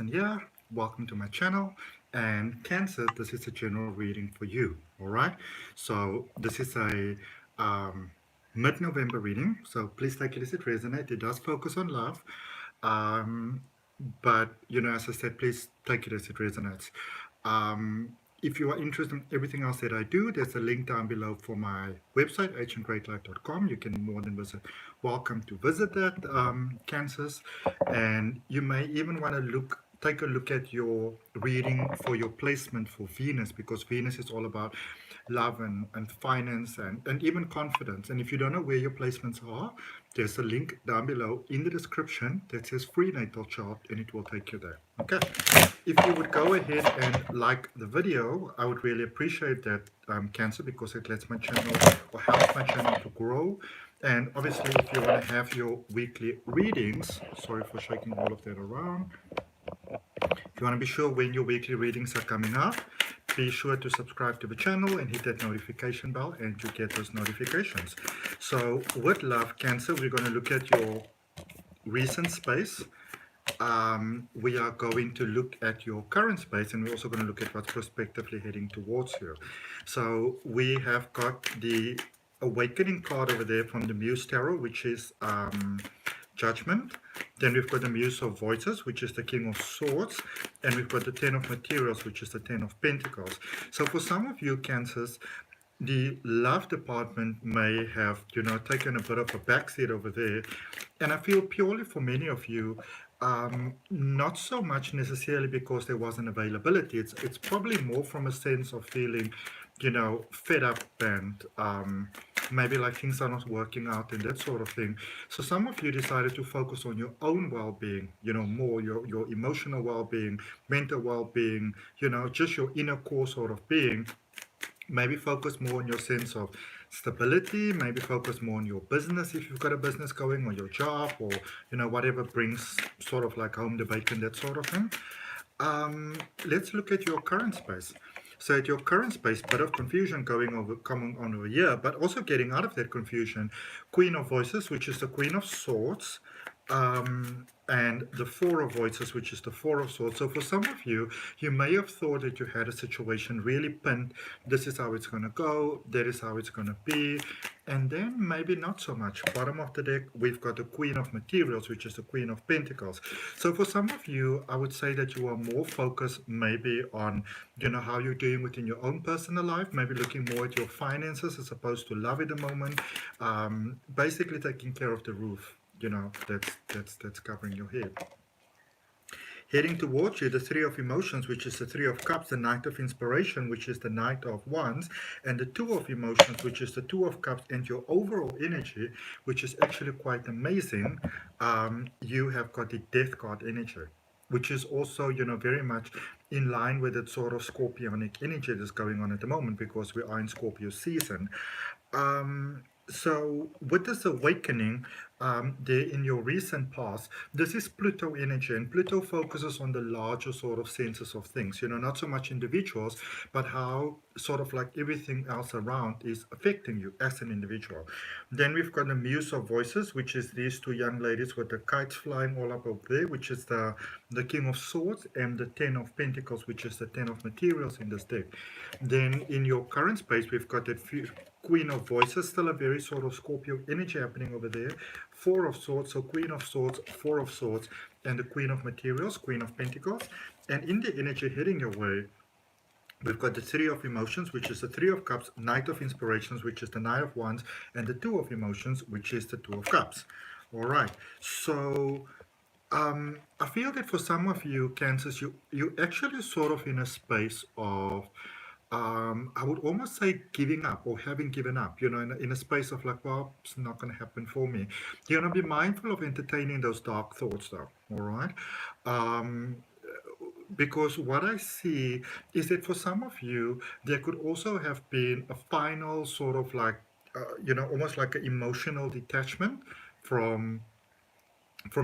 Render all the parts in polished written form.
here. Welcome to my channel. And Cancer, this is a general reading for you. All right. So this is a mid-November reading. So please take it as it resonates. It does focus on love. Um, but as I said, please take it as it resonates. If you are interested in everything else that I do, there's a link down below for my website, ahngreatlife.com. You can more than welcome to visit that, Cancers. And you may even want to take a look at your reading for your placement for Venus, because Venus is all about love and finance and even confidence. And if you don't know where your placements are, there's a link down below in the description that says free natal chart, and it will take you there. Okay. If you would go ahead and like the video, I would really appreciate that, Cancer, because it lets my channel or helps my channel to grow. And obviously, if you want to have your weekly readings, sorry for shaking all of that around. If you want to be sure when your weekly readings are coming up, be sure to subscribe to the channel and hit that notification bell, and you get those notifications. So with love, Cancer, we're going to look at your recent space. We are going to look at your current space, and we're also going to look at what's prospectively heading towards you. So we have got the Awakening card over there from the Muse Tarot, which is Judgment. Then we've got the Muse of Voices, which is the King of Swords, and we've got the Ten of Materials, which is the Ten of Pentacles. So for some of you, Cancers, the love department may have, taken a bit of a backseat over there. And I feel purely for many of you, not so much necessarily because there wasn't availability. It's probably more from a sense of feeling, fed up and maybe like things are not working out and that sort of thing. So some of you decided to focus on your own well-being, more your emotional well-being, mental well-being, just your inner core sort of being. Maybe focus more on your sense of stability, maybe focus more on your business if you've got a business going, or your job, or whatever brings sort of like home the bacon, that sort of thing. Let's look at your current space. So at your current space, bit of confusion coming on over here, but also getting out of that confusion. Queen of Voices, which is the Queen of Swords, and the Four of Voices, which is the Four of Swords. So for some of you, you may have thought that you had a situation really pinned. This is how it's going to go. That is how it's going to be. And then maybe not so much. Bottom of the deck, we've got the Queen of Materials, which is the Queen of Pentacles. So for some of you, I would say that you are more focused maybe on, how you're doing within your own personal life, maybe looking more at your finances as opposed to love at the moment. Basically taking care of the roof, that's covering your head. Heading towards you, the Three of Emotions, which is the Three of Cups, the Knight of Inspiration, which is the Knight of Wands, and the Two of Emotions, which is the Two of Cups, and your overall energy, which is actually quite amazing. You have got the Death card energy, which is also, very much in line with that sort of scorpionic energy that's going on at the moment, because we are in Scorpio season. So with this awakening, there in your recent past, this is Pluto energy, and Pluto focuses on the larger sort of senses of things, not so much individuals, but how sort of like everything else around is affecting you as an individual. Then we've got the Muse of Voices, which is these two young ladies with the kites flying all up over there, which is the King of Swords, and the Ten of Pentacles, which is the Ten of Materials in this deck. Then in your current space, we've got that Queen of Voices, still a very sort of Scorpio energy happening over there. Four of Swords, so Queen of Swords, Four of Swords, and the Queen of Materials, Queen of Pentacles. And in the energy heading your way, we've got the Three of Emotions, which is the Three of Cups, Knight of Inspirations, which is the Knight of Wands, and the Two of Emotions, which is the Two of Cups. All right, so I feel that for some of you, Cancers, you actually sort of in a space of, I would almost say giving up or having given up, in a space of like, well, it's not going to happen for me. Be mindful of entertaining those dark thoughts though, all right? Because what I see is that for some of you, there could also have been a final sort of like, almost like an emotional detachment from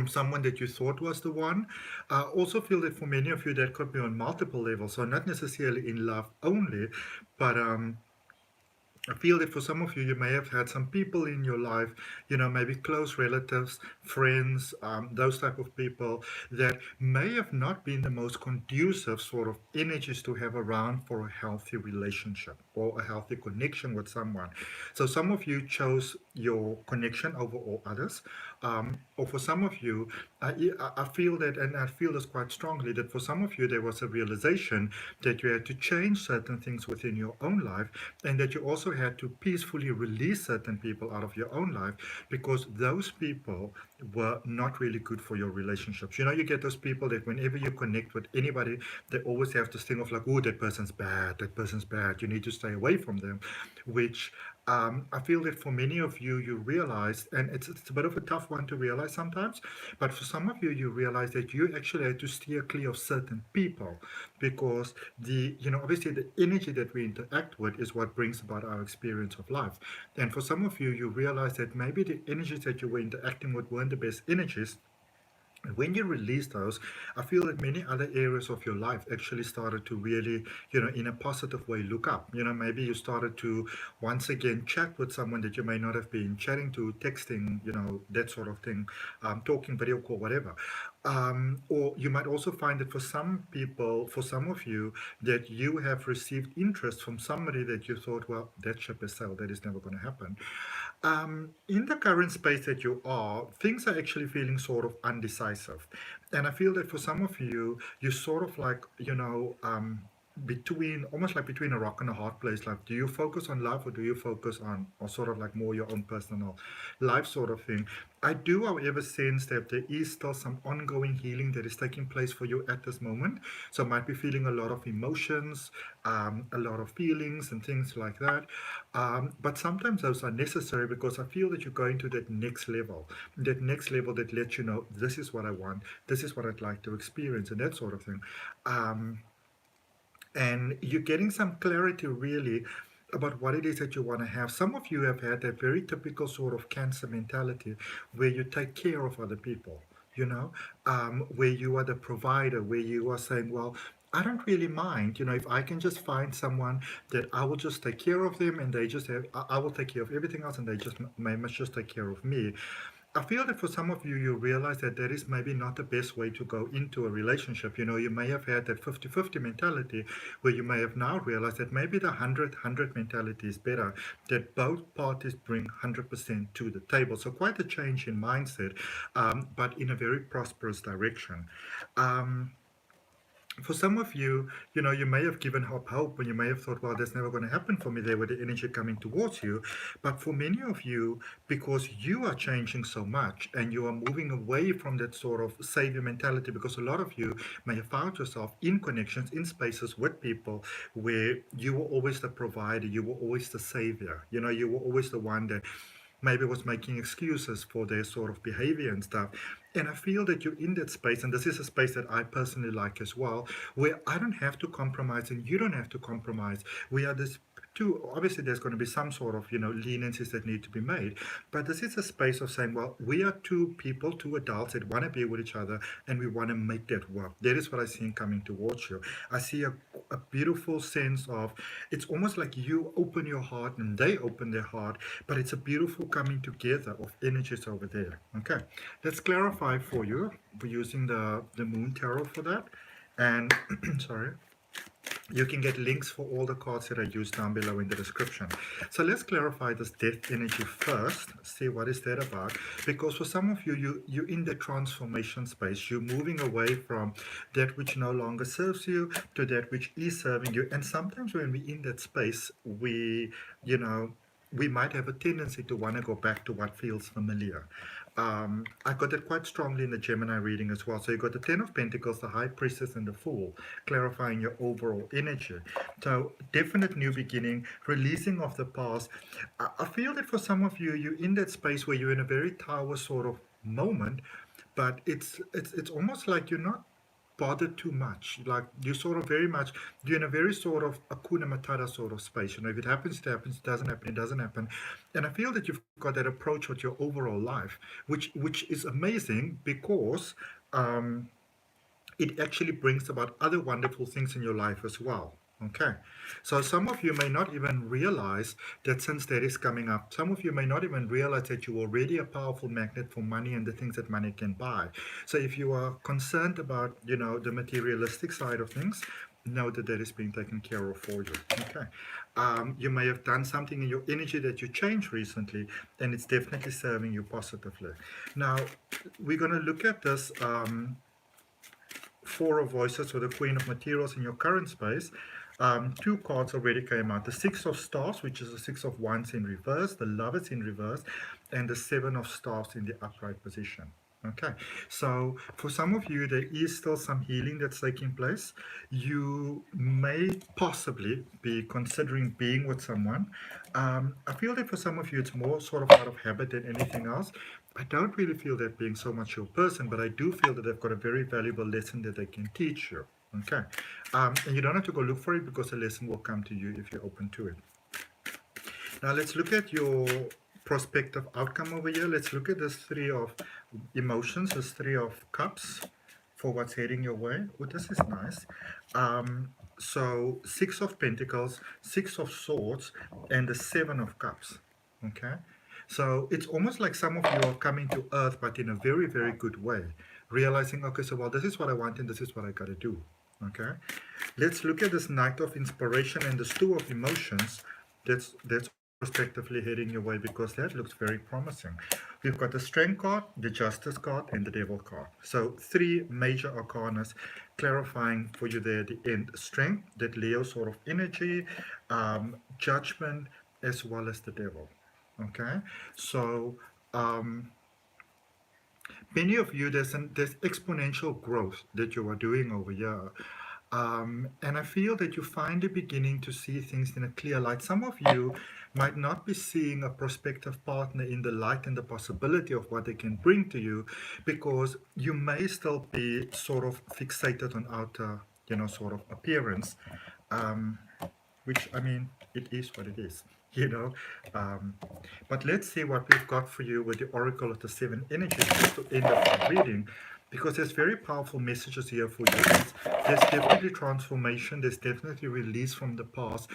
someone that you thought was the one. I also feel that for many of you, that could be on multiple levels. So not necessarily in love only, but I feel that for some of you, you may have had some people in your life, maybe close relatives, friends, those type of people that may have not been the most conducive sort of energies to have around for a healthy relationship or a healthy connection with someone. So some of you chose your connection over all others. Or for some of you, I feel that, and I feel this quite strongly, that for some of you, there was a realization that you had to change certain things within your own life, and that you also had to peacefully release certain people out of your own life because those people were not really good for your relationships. You get those people that whenever you connect with anybody, they always have this thing of like, oh, that person's bad, you need to stay away from them, which I feel that for many of you, you realize, and it's a bit of a tough one to realize sometimes, but for some of you, you realize that you actually had to steer clear of certain people because obviously the energy that we interact with is what brings about our experience of life. And for some of you, you realize that maybe the energies that you were interacting with weren't the best energies, and when you release those, I feel that many other areas of your life actually started to really, in a positive way, look up. Maybe you started to once again chat with someone that you may not have been chatting to, texting, that sort of thing, talking, video call, whatever. Or you might also find that for some people, for some of you, that you have received interest from somebody that you thought, well, that ship has sailed, that is never going to happen. In the current space that you are, things are actually feeling sort of undecisive. And I feel that for some of you, you're sort of like, between almost like between a rock and a hard place. Like, do you focus on love or do you focus on, or sort of like more your own personal life sort of thing? I do, however, sense that there is still some ongoing healing that is taking place for you at this moment. So, might be feeling a lot of emotions, a lot of feelings, and things like that. But sometimes those are necessary because I feel that you're going to that next level that lets you know this is what I want, this is what I'd like to experience, and that sort of thing. Um, and you're getting some clarity really about what it is that you want to have. Some of you have had that very typical sort of Cancer mentality where you take care of other people, where you are the provider, where you are saying, well, I don't really mind, if I can just find someone that I will just take care of them and they just have, I will take care of everything else and they just must just take care of me. I feel that for some of you, you realize that that is maybe not the best way to go into a relationship. You may have had that 50-50 mentality where you may have now realized that maybe the 100-100 mentality is better, that both parties bring 100% to the table. So quite a change in mindset, but in a very prosperous direction. Um, for some of you, you may have given up hope and you may have thought, well, that's never going to happen for me there with the energy coming towards you. But for many of you, because you are changing so much and you are moving away from that sort of savior mentality, because a lot of you may have found yourself in connections, in spaces with people where you were always the provider, you were always the savior, you were always the one that maybe was making excuses for their sort of behavior and stuff. And I feel that you're in that space, and this is a space that I personally like as well, where I don't have to compromise and you don't have to compromise. We are this two, obviously there's going to be some sort of, leniencies that need to be made. But this is a space of saying, well, we are two people, two adults that want to be with each other and we want to make that work. That is what I see coming towards you. I see a beautiful sense of, it's almost like you open your heart and they open their heart, but it's a beautiful coming together of energies over there. Okay, let's clarify for you. We're using the Moon Tarot for that. And, sorry. You can get links for all the cards that I use down below in the description. So let's clarify this death energy first, see what is that about. Because for some of you, you're in the transformation space. You're moving away from that which no longer serves you to that which is serving you. And sometimes when we're in that space, we might have a tendency to want to go back to what feels familiar. I got it quite strongly in the Gemini reading as well. So you got the Ten of Pentacles, the High Priestess, and the Fool, clarifying your overall energy. So definite new beginning, releasing of the past. I feel that for some of you, you're in that space where you're in a very tower sort of moment, but it's almost like you're not bothered too much. Like you sort of very much, you're in a very sort of Akuna Matata sort of space. If it happens, it happens. It doesn't happen, it doesn't happen. And I feel that you've got that approach with your overall life, which is amazing because it actually brings about other wonderful things in your life as well. Okay, so some of you may not even realize that since that is coming up, some of you may not even realize that you're already a powerful magnet for money and the things that money can buy. So if you are concerned about, the materialistic side of things, know that that is being taken care of for you. Okay, you may have done something in your energy that you changed recently, and it's definitely serving you positively. Now, we're going to look at this. Four of Voices, or the Queen of Materials in your current space. Two cards already came out. The Six of Stars, which is the Six of Wands in reverse, the Lovers in reverse, and the Seven of Stars in the upright position. Okay, so for some of you, there is still some healing that's taking place. You may possibly be considering being with someone. I feel that for some of you, it's more sort of out of habit than anything else. I don't really feel that being so much your person, but I do feel that they've got a very valuable lesson that they can teach you. Okay, and you don't have to go look for it because the lesson will come to you if you're open to it. Now let's look at your prospective outcome over here. Let's look at this Three of Emotions, this Three of Cups for what's heading your way. Oh, this is nice. So Six of Pentacles, Six of Swords, and the Seven of Cups. Okay, so it's almost like some of you are coming to earth, but in a very, very good way, realizing, okay, so well, this is what I want and this is what I got to do. Okay, let's look at this Knight of Inspiration and the Two of Emotions. That's prospectively heading your way, because that looks very promising. We've got the Strength card, the Justice card, and the Devil card. So three major arcanas clarifying for you there at the end. Strength, that Leo sort of energy, Judgment, as well as the Devil. Okay, so many of you, there's exponential growth that you are doing over here. And I feel that you're finally beginning to see things in a clear light. Some of you might not be seeing a prospective partner in the light and the possibility of what they can bring to you, because you may still be sort of fixated on outer, sort of appearance, which, I mean, it is what it is. But let's see what we've got for you with the Oracle of the Seven Energies just to end up the reading, because there's very powerful messages here for you. There's definitely transformation, there's definitely release from the past.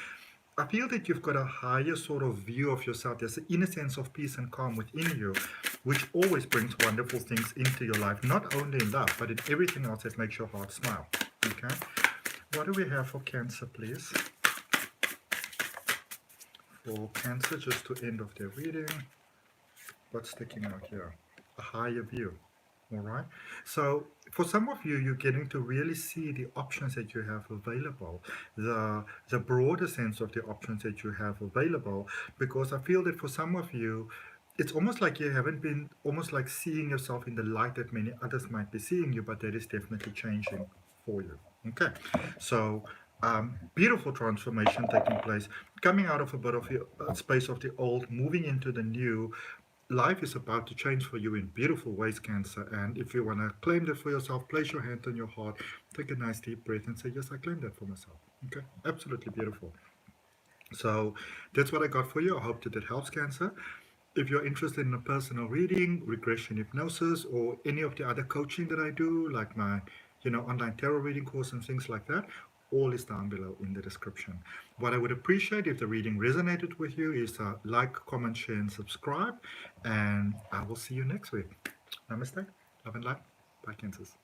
I feel that you've got a higher sort of view of yourself. There's an inner sense of peace and calm within you, which always brings wonderful things into your life, not only in love, but in everything else that makes your heart smile. Okay, what do we have for Cancer, please? For Cancer, just to end of their reading, what's sticking out here? A higher view. All right, so for some of you, you're getting to really see the options that you have available, the broader sense of the options that you have available, because I feel that for some of you, it's almost like you haven't been almost like seeing yourself in the light that many others might be seeing you, but that is definitely changing for you. Okay, so beautiful transformation taking place, coming out of a bit of the space of the old, moving into the new. Life is about to change for you in beautiful ways, Cancer. And if you want to claim that for yourself, place your hand on your heart, take a nice deep breath and say, yes, I claim that for myself. Okay, absolutely beautiful. So that's what I got for you. I hope that it helps, Cancer. If you're interested in a personal reading, regression hypnosis, or any of the other coaching that I do, like my online tarot reading course and things like that, all is down below in the description. What I would appreciate if the reading resonated with you is like, comment, share, and subscribe. And I will see you next week. Namaste. Love and light. Bye, Cancers.